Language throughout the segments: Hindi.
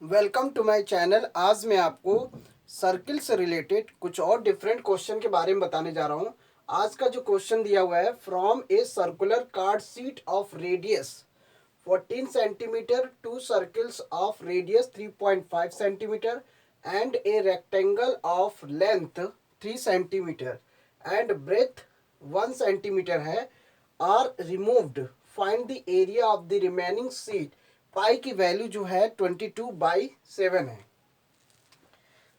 Welcome to my channel. आज मैं आपको सर्किल से रिलेटेड कुछ और डिफरेंट क्वेश्चन के बारे में बताने जा रहा हूँ। आज का जो क्वेश्चन दिया हुआ है, from a circular card sheet of radius 14 centimetre two circles of radius 3.5 centimetre and a rectangle of length 3 centimetre and breadth 1 centimetre है are removed. Find the area of the remaining sheet. Pi की वैल्यू जो है 22/7 है।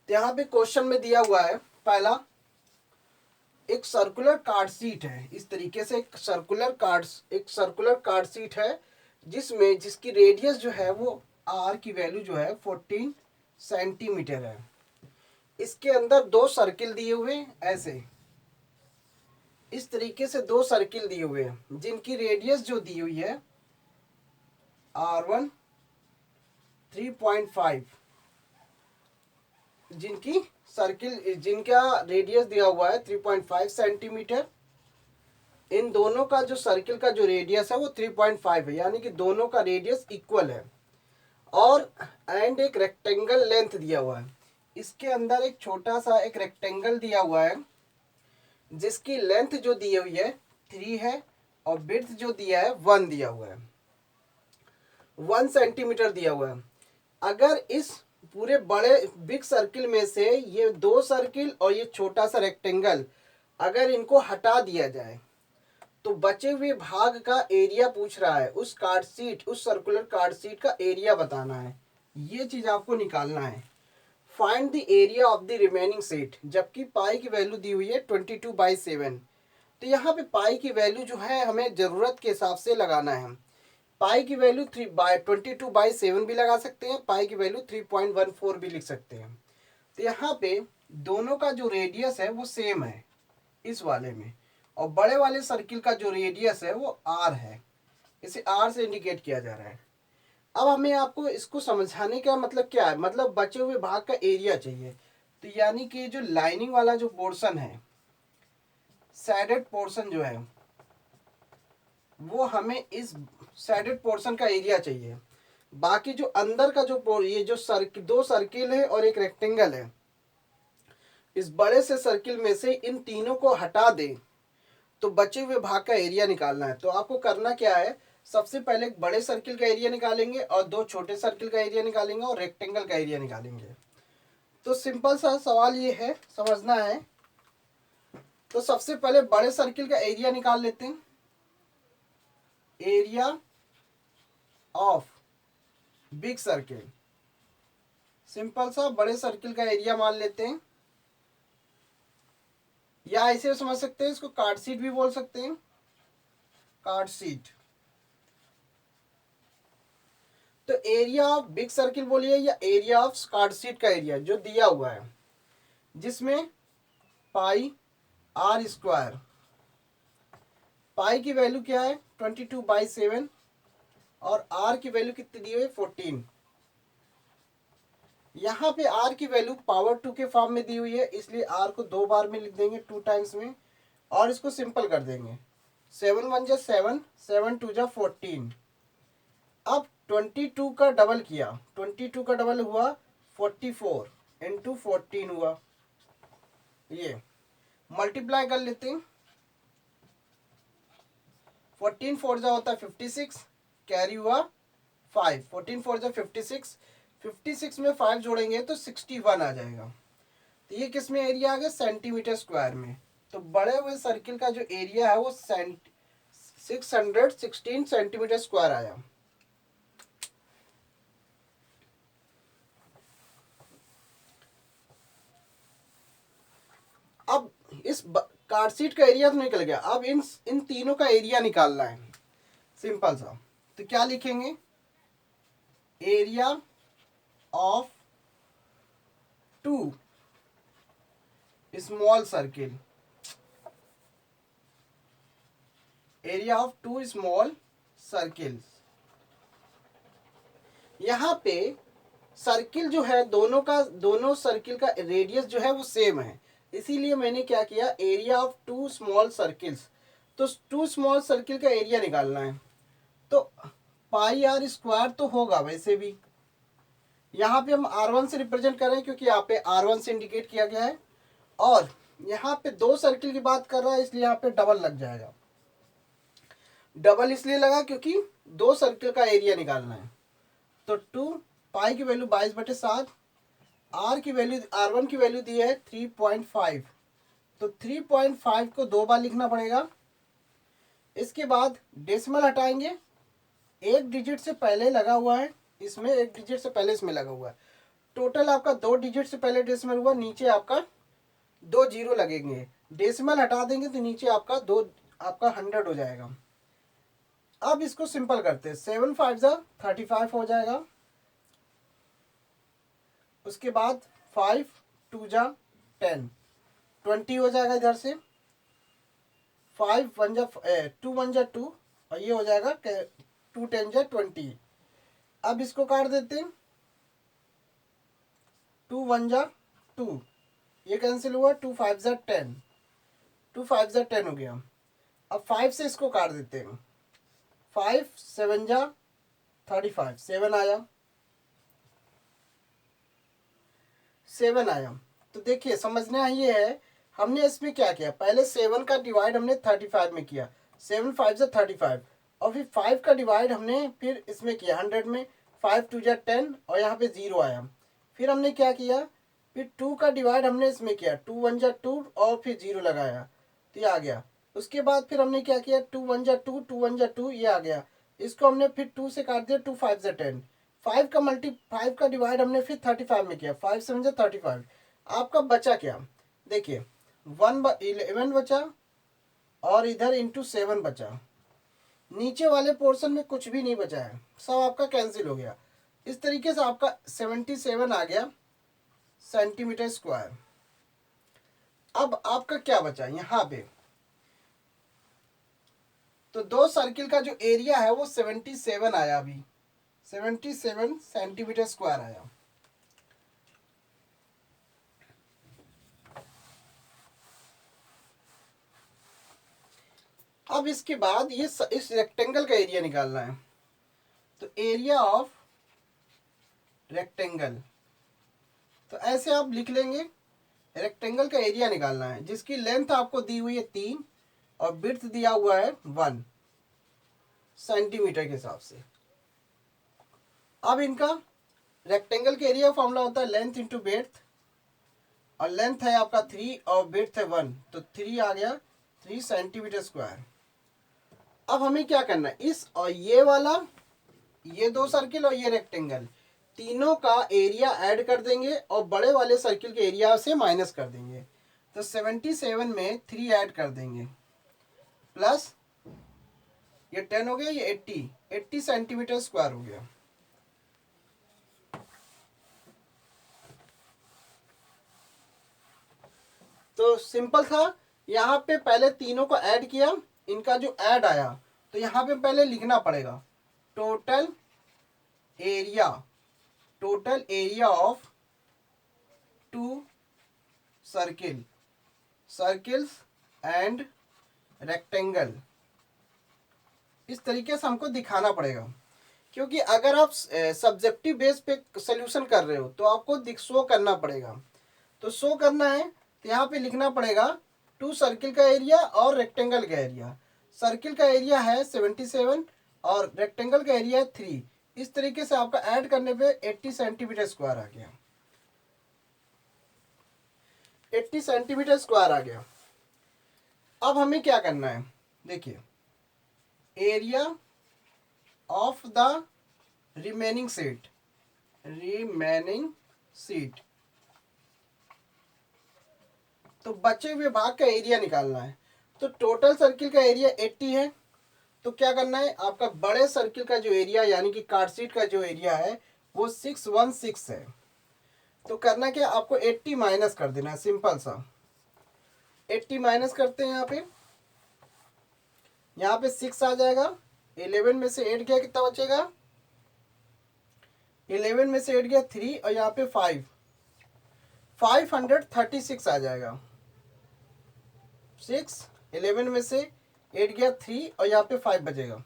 तो यहाँ पे क्वेश्चन में दिया हुआ है, पहला एक सर्कुलर कार्ड शीट है। इस तरीके से एक सर्कुलर कार्ड शीट है जिसकी रेडियस जो है वो आर की वैल्यू जो है 14 सेंटीमीटर है। इसके अंदर दो सर्किल दिए हुए ऐसे इस तरीके से दो सर्किल दिए हुए हैं जिनकी रेडियस जो दी हुई है R1 3.5, जिनका रेडियस दिया हुआ है 3.5 सेंटीमीटर। इन दोनों का जो सर्किल का जो रेडियस है वो 3.5 है, यानी कि दोनों का रेडियस इक्वल है। और एंड एक रेक्टेंगल लेंथ दिया हुआ है। इसके अंदर एक छोटा सा एक रेक्टेंगल दिया हुआ है जिसकी लेंथ जो दी हुई है 3 है और विड्थ जो दिया है 1 दिया हुआ है, 1 सेंटीमीटर दिया हुआ है। अगर इस पूरे बड़े बिग सर्किल में से ये दो सर्किल और ये छोटा सा रेक्टेंगल अगर इनको हटा दिया जाए तो बचे हुए भाग का एरिया पूछ रहा है। उस सर्कुलर कार्ड शीट का एरिया बताना है। ये चीज आपको निकालना है। Find the area of the remaining set, जबकि पाई की वैल्यू दी हुई है 22/7। तो यहाँ पे पाई की वैल्यू जो है हमें जरूरत के हिसाब से लगाना है। पाई की वैल्यू 22/7 भी लगा सकते हैं, पाई की वैल्यू 3.14 भी लिख सकते हैं। तो यहाँ पे दोनों का जो रेडियस है वो सेम है इस वाले में, और बड़े वाले सर्किल का जो रेडियस है वो आर है। इसे आर से इंडिकेट किया जा रहा है। अब हमें आपको इसको समझाने का मतलब क्या है, मतलब बचे हुए भाग का एरिया चाहिए। तो यानी कि जो लाइनिंग वाला जो पोर्शन है, सैडेड पोर्शन जो है वो हमें इस सैडेड पोर्शन का एरिया चाहिए। बाकी जो अंदर का जो ये जो दो सर्किल है और एक रेक्टेंगल है, इस बड़े से सर्किल में से इन तीनों को हटा दें तो बचे हुए भाग का एरिया निकालना है। तो आपको करना क्या है, सबसे पहले एक बड़े सर्किल का एरिया निकालेंगे और दो छोटे सर्किल का एरिया निकालेंगे और रेक्टेंगल का एरिया निकालेंगे। तो सिंपल सा सवाल ये है, समझना है। तो सबसे पहले बड़े सर्किल का एरिया निकाल लेते हैं। Area of big circle, simple सा बड़े सर्किल का एरिया मान लेते हैं, या ऐसे समझ सकते हैं, इसको कार्ड शीट भी बोल सकते हैं, कार्ड शीट। तो एरिया ऑफ बिग सर्किल बोलिए या एरिया ऑफ कार्ड शीट का एरिया जो दिया हुआ है, जिसमें पाई आर स्क्वायर, पाई की वैल्यू क्या है 22/7 और आर की वैल्यू कितनी दी हुई है 14। यहाँ पे आर की वैल्यू पावर 2 के फॉर्म में दी हुई है, इसलिए आर को 2 बार में लिख देंगे 2 टाइम्स में, और इसको सिंपल कर देंगे। 7 1 जा 7, 7 2 जा 14। अब 22 का डबल किया, 22 का डबल हुआ 44 इंटू 14 हुआ। ये मल्टीप्लाई कर लेते हैं। 14 4 जा होता है 56, कैरी हुआ 5, 14 4 जा 56, 56 में 5 जोड़ेंगे तो 61 आ जाएगा। तो ये किस में एरिया आ गया, सेंटीमीटर स्क्वायर में। तो बड़े हुए सर्किल का जो एरिया है वो 616 सेंटीमीटर स्क्वायर आया। अब इस कार्डशीट का एरिया तो निकल गया, अब इन तीनों का एरिया निकालना है, सिंपल सा। तो क्या लिखेंगे, area of 2 small circle, area of 2 small circles. यहाँ पे सर्किल जो है दोनों सर्किल का रेडियस जो है वो सेम है, इसीलिए मैंने क्या किया, एरिया ऑफ 2 स्मॉल सर्किल्स। तो 2 स्मॉल सर्किल का एरिया निकालना है। तो पाई आर स्क्वायर तो होगा वैसे भी, यहाँ पे हम R1 से रिप्रेजेंट कर रहे हैं क्योंकि यहाँ पे R1 से इंडिकेट किया गया है, और यहाँ पे 2 सर्किल की बात कर रहा है इसलिए यहाँ पे डबल लग जाएगा। डबल इसलिए लगा क्योंकि 2 सर्किल का एरिया निकालना है। तो 2 पाई की वैल्यू 22/7, आर की वैल्यू R1 की वैल्यू दी है 3.5, तो 3.5 को 2 बार लिखना पड़ेगा। इसके बाद डेसिमल हटाएंगे, एक डिजिट से पहले लगा हुआ है इसमें, एक डिजिट से पहले इसमें लगा हुआ है। टोटल आपका 2 डिजिट से पहले डेसिमल हुआ, नीचे आपका 2 जीरो लगेंगे। डेसिमल हटा देंगे तो नीचे आपका 100 हो जाएगा। अब इसको सिंपल करते हैं, 7 5 जा 35 हो जाएगा। उसके बाद 5 2 जा 10 20 हो जाएगा इधर से। 5 1 जा 2 1 जा 2 और ये हो जाएगा 2 10 जा 20। अब इसको काट देते हैं, 2 1 जा 2, ये कैंसिल हुआ, 2 5 जा 10, 2 5 जा 10 हो गया। अब 5 से इसको काट देते हैं, 5 7 जा 35, 7 आया, 7 आया। तो देखिए समझना ये है, हमने इसमें क्या किया, पहले 7 का डिवाइड हमने 35 में किया, 7 5 जा 35, और फिर 5 का डिवाइड हमने फिर इसमें किया 100 में, 5 2 जा 10 और यहाँ पे 0 आया। फिर हमने क्या किया, फिर 2 का डिवाइड हमने इसमें किया, 2 1 जा 2 और फिर 0 लगाया तो ये आ गया। उसके बाद फिर हमने क्या किया, 2 1 जा 2 2 1 जा 2 ये आ गया। इसको हमने फिर 2 से काट दिया, 2 5 जा 10, 5 का डिवाइड हमने फिर 35 में किया, 5 7 जा 35। आपका बचा क्या, देखिए 11 बचा और इधर इंटू 7 बचा, नीचे वाले पोर्शन में कुछ भी नहीं बचा है, सब आपका कैंसिल हो गया। इस तरीके से आपका 77 आ गया सेंटीमीटर स्क्वायर। अब आपका क्या बचा यहाँ पे, तो 2 सर्किल का जो एरिया है वो 77 आया, अभी 77 सेंटीमीटर स्क्वायर आया। अब इसके बाद ये इस रेक्टेंगल का एरिया निकालना है, तो एरिया ऑफ रेक्टेंगल, तो ऐसे आप लिख लेंगे, रेक्टेंगल का एरिया निकालना है जिसकी लेंथ आपको दी हुई है 3 और विड्थ दिया हुआ है 1 सेंटीमीटर के हिसाब से। अब इनका रेक्टेंगल के एरिया फॉर्मूला होता है लेंथ इंटू विड्थ, और लेंथ है आपका 3 और विड्थ है 1, तो 3 आ गया 3 सेंटीमीटर स्क्वायर। अब हमें क्या करना है, इस और ये वाला, ये 2 सर्किल और ये रेक्टेंगल, तीनों का एरिया ऐड कर देंगे और बड़े वाले सर्किल के एरिया से माइनस कर देंगे। तो 77 में 3 ऐड कर देंगे, प्लस ये 10 हो गया, ये 80 सेंटीमीटर स्क्वायर हो गया। तो सिंपल था, यहाँ पे पहले तीनों को ऐड किया, इनका जो ऐड आया तो यहाँ पे पहले लिखना पड़ेगा total area of 2 circles and rectangle. इस तरीके से हमको दिखाना पड़ेगा, क्योंकि अगर आप सब्जेक्टिव बेस पे सोल्यूशन कर रहे हो तो आपको शो करना पड़ेगा। तो शो करना है तो यहाँ पे लिखना पड़ेगा 2 सर्किल का एरिया और रेक्टेंगल का एरिया। सर्किल का एरिया है 77 और रेक्टेंगल का एरिया है 3। इस तरीके से आपका ऐड करने पे 80 सेंटीमीटर स्क्वायर आ गया, 80 सेंटीमीटर स्क्वायर आ गया। अब हमें क्या करना है, देखिए area of the remaining seat, तो बचे हुए भाग का एरिया निकालना है। तो टोटल सर्किल का एरिया 80 है, तो क्या करना है, आपका बड़े सर्किल का जो एरिया यानी कि कार्ड शीट का जो एरिया है वो 616 है। तो करना क्या, आपको 80 माइनस कर देना है, सिंपल सा 80 माइनस करते हैं। यहाँ पे 6 आ जाएगा, 11 में से 8 गया कितना बचेगा, 11 में से 8 गया 3 और यहाँ पे 536 आ जाएगा। 6 11 में से 8 गया 3 और यहाँ पे 5 बचेगा।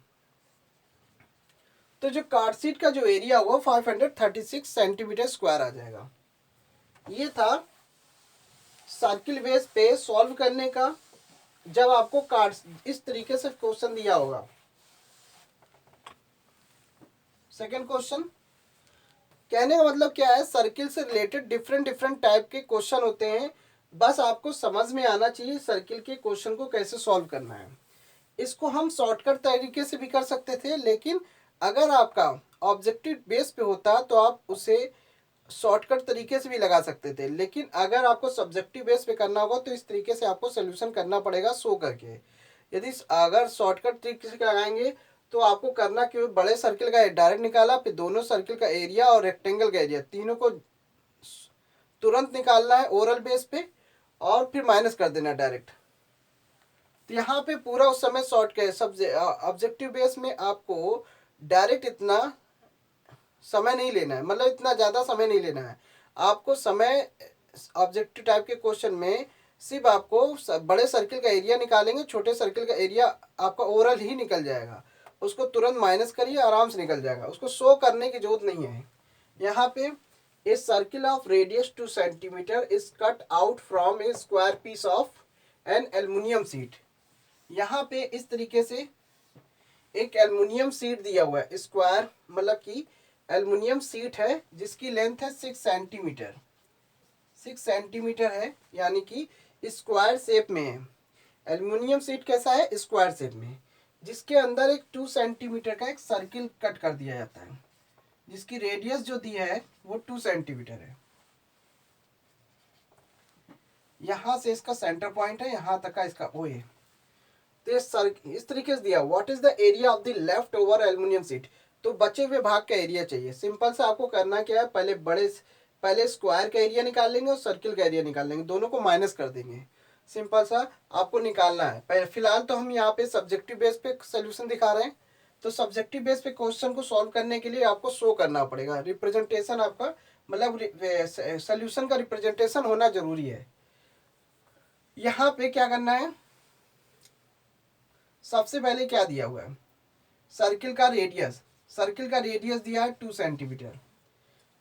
तो जो कार्ड शीट का जो एरिया हुआ 536 सेंटीमीटर स्क्वायर आ जाएगा। ये था सर्किल बेस पे सॉल्व करने का, जब आपको कार्ड इस तरीके से क्वेश्चन दिया होगा। सेकंड क्वेश्चन, कहने का मतलब क्या है, सर्किल से रिलेटेड डिफरेंट डिफरेंट टाइप के क्वेश्चन होते हैं, बस आपको समझ में आना चाहिए सर्किल के क्वेश्चन को कैसे सॉल्व करना है। इसको हम शॉर्टकट तरीके से भी कर सकते थे, लेकिन अगर आपका ऑब्जेक्टिव बेस पे होता तो आप उसे शॉर्टकट तरीके से भी लगा सकते थे, लेकिन अगर आपको सब्जेक्टिव बेस पे करना होगा तो इस तरीके से आपको सोल्यूशन करना पड़ेगा शो करके। यदि अगर शॉर्टकट तरीके से लगाएंगे तो आपको करना कि बड़े सर्किल का डायरेक्ट निकाला, फिर दोनों सर्किल का एरिया और रेक्टेंगल का एरिया तीनों को तुरंत निकालना है ओरल बेस पे, और फिर माइनस कर देना डायरेक्ट। तो यहाँ पे पूरा उस समय शॉर्ट के ऑब्जेक्टिव बेस में आपको डायरेक्ट इतना समय नहीं लेना है, मतलब इतना ज़्यादा समय नहीं लेना है आपको। समय ऑब्जेक्टिव टाइप के क्वेश्चन में सिर्फ आपको बड़े सर्किल का एरिया निकालेंगे, छोटे सर्किल का एरिया आपका ओवरऑल ही निकल जाएगा, उसको तुरंत माइनस करिए, आराम से निकल जाएगा, उसको शो करने की जरूरत नहीं है। यहाँ पे A circle of radius 2 centimetre is cut out from a square piece of an aluminium sheet. यहाँ पे इस तरीके से एक एल्युमिनियम शीट दिया हुआ है, स्क्वायर मतलब कि एल्युमिनियम शीट है जिसकी लेंथ है 6 सेंटीमीटर, 6 सेंटीमीटर है, यानी कि स्क्वायर शेप में है। एल्युमिनियम शीट कैसा है, स्क्वायर शेप में, जिसके अंदर एक 2 सेंटीमीटर का एक सर्किल कट कर दिया जाता है, जिसकी रेडियस जो दी है वो 2 सेंटीमीटर है। यहां से इसका सेंटर पॉइंट है, यहां तक का इसका ओ है। तो इस तरीके से दिया, what is the area of the left over aluminium sheet. तो बचे हुए भाग का एरिया चाहिए। सिंपल से आपको करना क्या है, पहले स्क्वायर का एरिया निकाल लेंगे और सर्किल का एरिया निकाल लेंगे, दोनों को माइनस कर देंगे। सिंपल सा आपको निकालना है। फिलहाल तो हम यहाँ पे सब्जेक्टिव बेस पे सोल्यूशन दिखा रहे हैं, तो सब्जेक्टिव बेस पे क्वेश्चन को सॉल्व करने के लिए आपको शो करना पड़ेगा, रिप्रेजेंटेशन आपका मतलब सोल्यूशन का रिप्रेजेंटेशन होना जरूरी है। यहाँ पे क्या करना है, सबसे पहले क्या दिया हुआ है, सर्किल का रेडियस, सर्किल का रेडियस दिया है 2 सेंटीमीटर,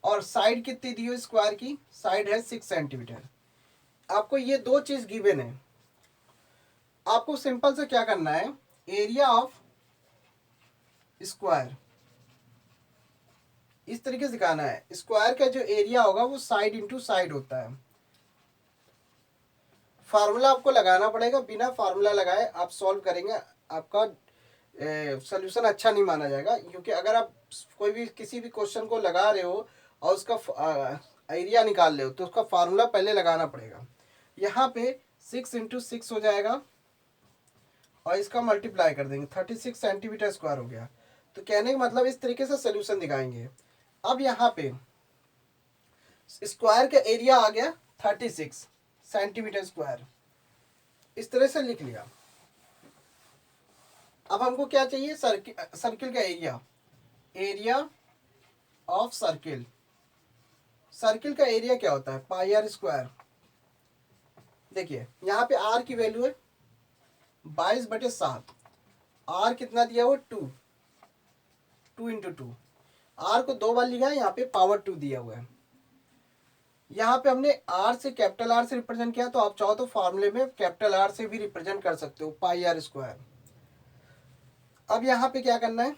और साइड कितनी दी हुई स्क्वायर की, साइड है 6 सेंटीमीटर। आपको ये दो चीज गिवन है, आपको सिंपल से क्या करना है, एरिया ऑफ स्क्वायर इस तरीके से दिखाना है। स्क्वायर का जो एरिया होगा वो साइड इंटू साइड होता है। फार्मूला आपको लगाना पड़ेगा, बिना फार्मूला लगाए आप सॉल्व करेंगे, आपका सोल्यूशन अच्छा नहीं माना जाएगा। क्योंकि अगर आप कोई भी किसी भी क्वेश्चन को लगा रहे हो और उसका एरिया निकाल रहे हो तो उसका फार्मूला पहले लगाना पड़ेगा। यहाँ पे 6 इंटू 6 हो जाएगा और इसका मल्टीप्लाई कर देंगे, 36 सेंटीमीटर स्क्वायर हो गया। तो कहने का मतलब इस तरीके से सोल्यूशन दिखाएंगे। अब यहाँ पे स्क्वायर का एरिया आ गया 36 सेंटीमीटर स्क्वायर, इस तरह से लिख लिया। अब हमको क्या चाहिए, सर्किल का area, area of circle. Circle का एरिया क्या होता है, पाई आर स्क्वायर। देखिए यहाँ पे आर की वैल्यू है 22/7, आर कितना दिया हुआ 2 इंटू 2, आर को 2 बार लिखा है, यहाँ पे पावर 2 दिया हुआ है। यहाँ पे हमने आर से कैपिटल आर से रिप्रेजेंट किया, तो आप चाहो तो फॉर्मूले में कैपिटल आर से भी रिप्रेजेंट कर सकते हो, पाई आर स्क्वायर। अब यहाँ पे क्या करना है,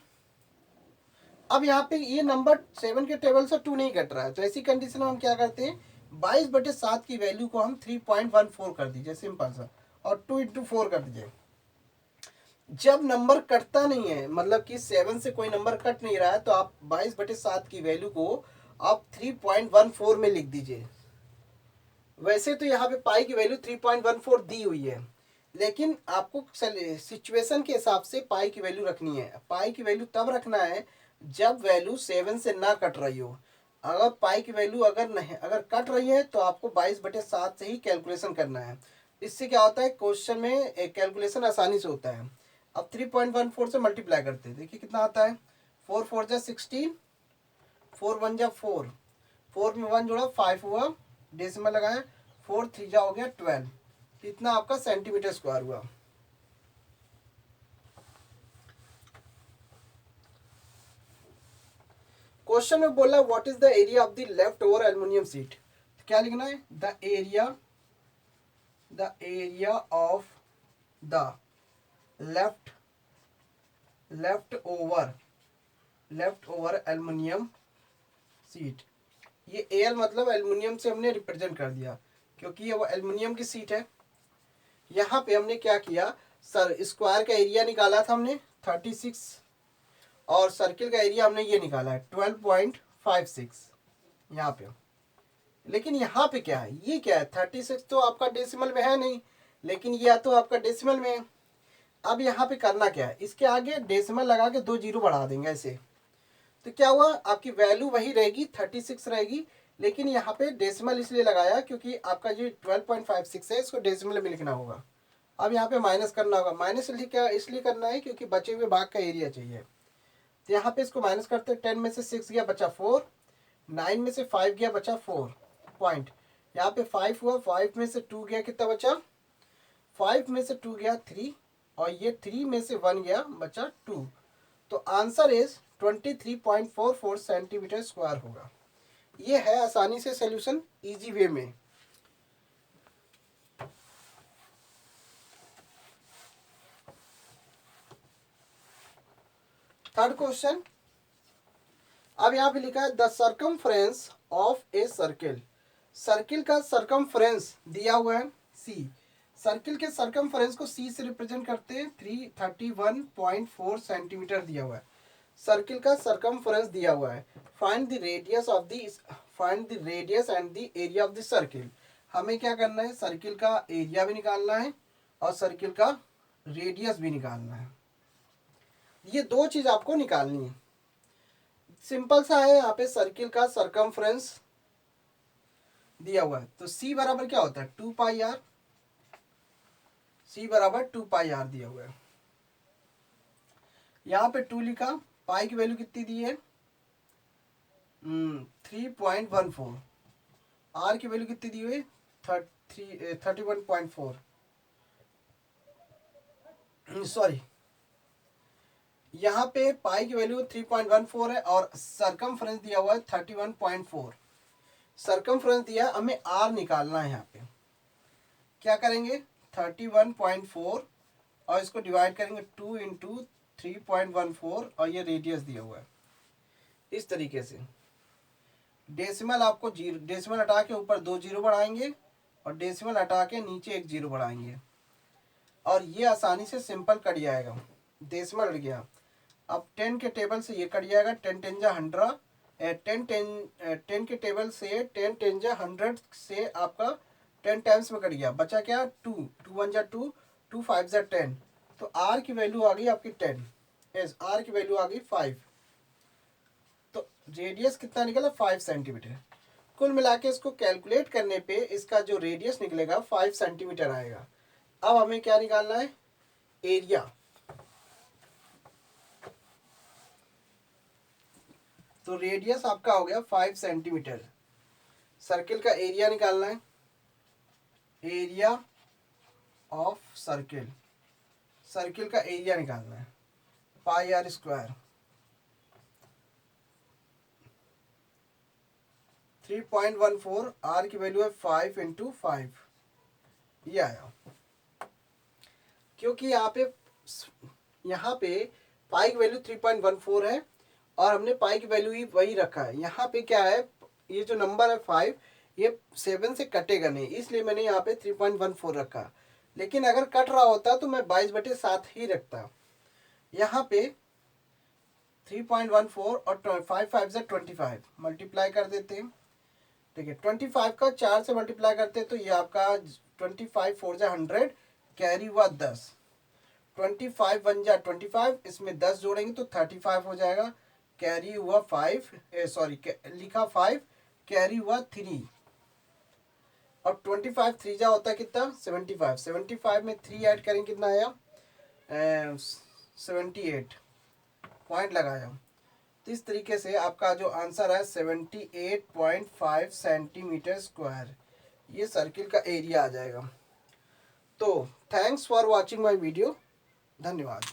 अब यहाँ पे ये नंबर 7 के टेबल से 2 नहीं कट रहा है, तो ऐसी कंडीशन में हम क्या करते हैं, 22/7 की वैल्यू को हम 3.14 कर दीजिए सिंपल सा, और 2 इंटू 4 कर दीजिए। जब नंबर कटता नहीं है, मतलब कि 7 से कोई नंबर कट नहीं रहा है, तो आप 22/7 की वैल्यू को आप 3.14 में लिख दीजिए। वैसे तो यहाँ पे पाई की वैल्यू 3.14 दी हुई है, लेकिन आपको सिचुएशन के हिसाब से पाई की वैल्यू रखनी है। पाई की वैल्यू तब रखना है जब वैल्यू 7 से ना कट रही हो। अगर पाई की वैल्यू अगर कट रही है तो आपको 22/7 से ही कैलकुलेशन करना है। इससे क्या होता है, क्वेश्चन में कैलकुलेशन आसानी से होता है। अब 3.14 से मल्टीप्लाई करते हैं, देखिए कितना आता है, 4 4 जा 16, 4 1 जा 4, 4 में 1 जोड़ा 5 हुआ, डेसिमल लगाया, 4 3 जा हो गया 12, इतना आपका सेंटीमीटर स्क्वायर हुआ। क्वेश्चन में बोला what is the area of the left over aluminium seat, तो क्या लिखना है, the area of the left over aluminium seat. ये एल मतलब एल्युमिनियम से हमने रिप्रेजेंट कर दिया क्योंकि ये वो एल्युमिनियम की सीट है। यहाँ पे हमने क्या किया, सर स्क्वायर का एरिया निकाला था हमने 36 और सर्किल का एरिया हमने ये निकाला है 12.56 यहाँ पे। लेकिन यहाँ पे क्या है, ये क्या है 36 तो आपका डेसिमल में है नहीं, लेकिन यह तो आपका डेसिमल में है। अब यहाँ पे करना क्या है, इसके आगे डेसिमल लगा के 2 जीरो बढ़ा देंगे ऐसे, तो क्या हुआ आपकी वैल्यू वही रहेगी 36 रहेगी, लेकिन यहाँ पे डेसिमल इसलिए लगाया क्योंकि आपका जो 12.56 है इसको डेसिमल में लिखना होगा। अब यहाँ पे माइनस करना होगा, माइनस इसलिए करना है क्योंकि बचे हुए भाग का एरिया चाहिए। तो यहाँ पे इसको माइनस करते हैं, 10 में से 6 गया बचा 4, 9 में से 5 गया बचा 4 पॉइंट, यहाँ पे 5 हुआ, 5 में से 2 गया कितना बचा, 5 में से 2 गया 3 और ये 3 में से 1 गया बचा 2। तो आंसर इज 23.44 सेंटीमीटर स्क्वायर होगा। ये है आसानी से सॉल्यूशन इजी वे में। थर्ड क्वेश्चन, अब यहाँ पे लिखा है the circumference of a circle. Circle का सर्कमफ्रेंस दिया हुआ है सी, सर्किल के सर्कमफ्रेंस को सी से रिप्रेजेंट करते हैं 331.4 सेंटीमीटर दिया हुआ है। सर्किल का सर्कमफ्रेंस दिया हुआ है, find the radius and the area of the circle. हमें क्या करना है, सर्किल का एरिया भी निकालना है और सर्किल का रेडियस भी निकालना है। ये दो चीज आपको निकालनी है। सिंपल सा है, यहाँ पे सर्किल का सर्कमफ्रेंस दिया हुआ है तो सी बराबर क्या होता है 2 पाई आर, सी बराबर 2 पाई आर दिया हुआ है। यहाँ पे 2 लिखा, पाई की वैल्यू कितनी दी है 3.14, आर की वैल्यू कितनी दी हुई है 31.4, सॉरी यहाँ पे पाई की वैल्यू 3.14 है और सर्कमफ्रेंस दिया हुआ है 31.4। सर्कमफ्रेंस दिया, हमें आर निकालना है। यहाँ पे क्या करेंगे 31.4 और इसको डिवाइड करेंगे 2 इंटू 3.14 और ये रेडियस दिया हुआ है। इस तरीके से डेसिमल आपको डेसिमल हटा के ऊपर 2 जीरो बढ़ाएंगे और डेसिमल हटा के नीचे 1 जीरो बढ़ाएंगे और ये आसानी से सिंपल कट जाएगा। डेसिमल हट गया, अब 10 के टेबल से ये कट जाएगा, 10 10 जा 100, 10 के टेबल से 10 10 जा 100 से आपका 10 टाइम्स में कट गया, बचा क्या 2 2 1 जा 2 2 5 जा 10, तो आर की वैल्यू आ गई आपकी 10, यस आर की वैल्यू आ गई 5। तो रेडियस कितना निकला 5 सेंटीमीटर। कुल मिला के इसको कैलकुलेट करने पे इसका जो रेडियस निकलेगा 5 सेंटीमीटर आएगा। अब हमें क्या निकालना है, एरिया। तो रेडियस आपका हो गया 5 सेंटीमीटर। सर्किल का एरिया निकालना है, एरिया ऑफ सर्किल, सर्किल का एरिया निकालना है पाई आर स्क्वायर, 3.14, आर की वैल्यू है 5 इंटू 5, ये आया। क्योंकि यहाँ पे पाई की वैल्यू 3.14 है और हमने पाई की वैल्यू ही वही रखा है। यहाँ पे क्या है, ये जो नंबर है 5 ये 7 से कटेगा नहीं, इसलिए मैंने यहाँ पे 3.14 रखा। लेकिन अगर कट रहा होता तो मैं 22/7 ही रखता। यहाँ पे 3.14 और 5 5 से 25 मल्टीप्लाई कर देते हैं, ठीक है 25 का 4 से मल्टीप्लाई करते हैं तो ये आपका 25 4 जा 100, कैरी हुआ 10, 25 1 जा 25, इसमें 10 जोड़ेंगे तो 35 हो जाएगा, कैरी हुआ 5 लिखा 5, कैरी हुआ 3 और 25 3 जा होता है कितना 75, 75 में 3 ऐड करेंगे कितना आया 78 पॉइंट लगाया। तो इस तरीके से आपका जो आंसर है 78.5 सेंटीमीटर स्क्वायर, ये सर्किल का एरिया आ जाएगा। तो thanks for watching my video, धन्यवाद।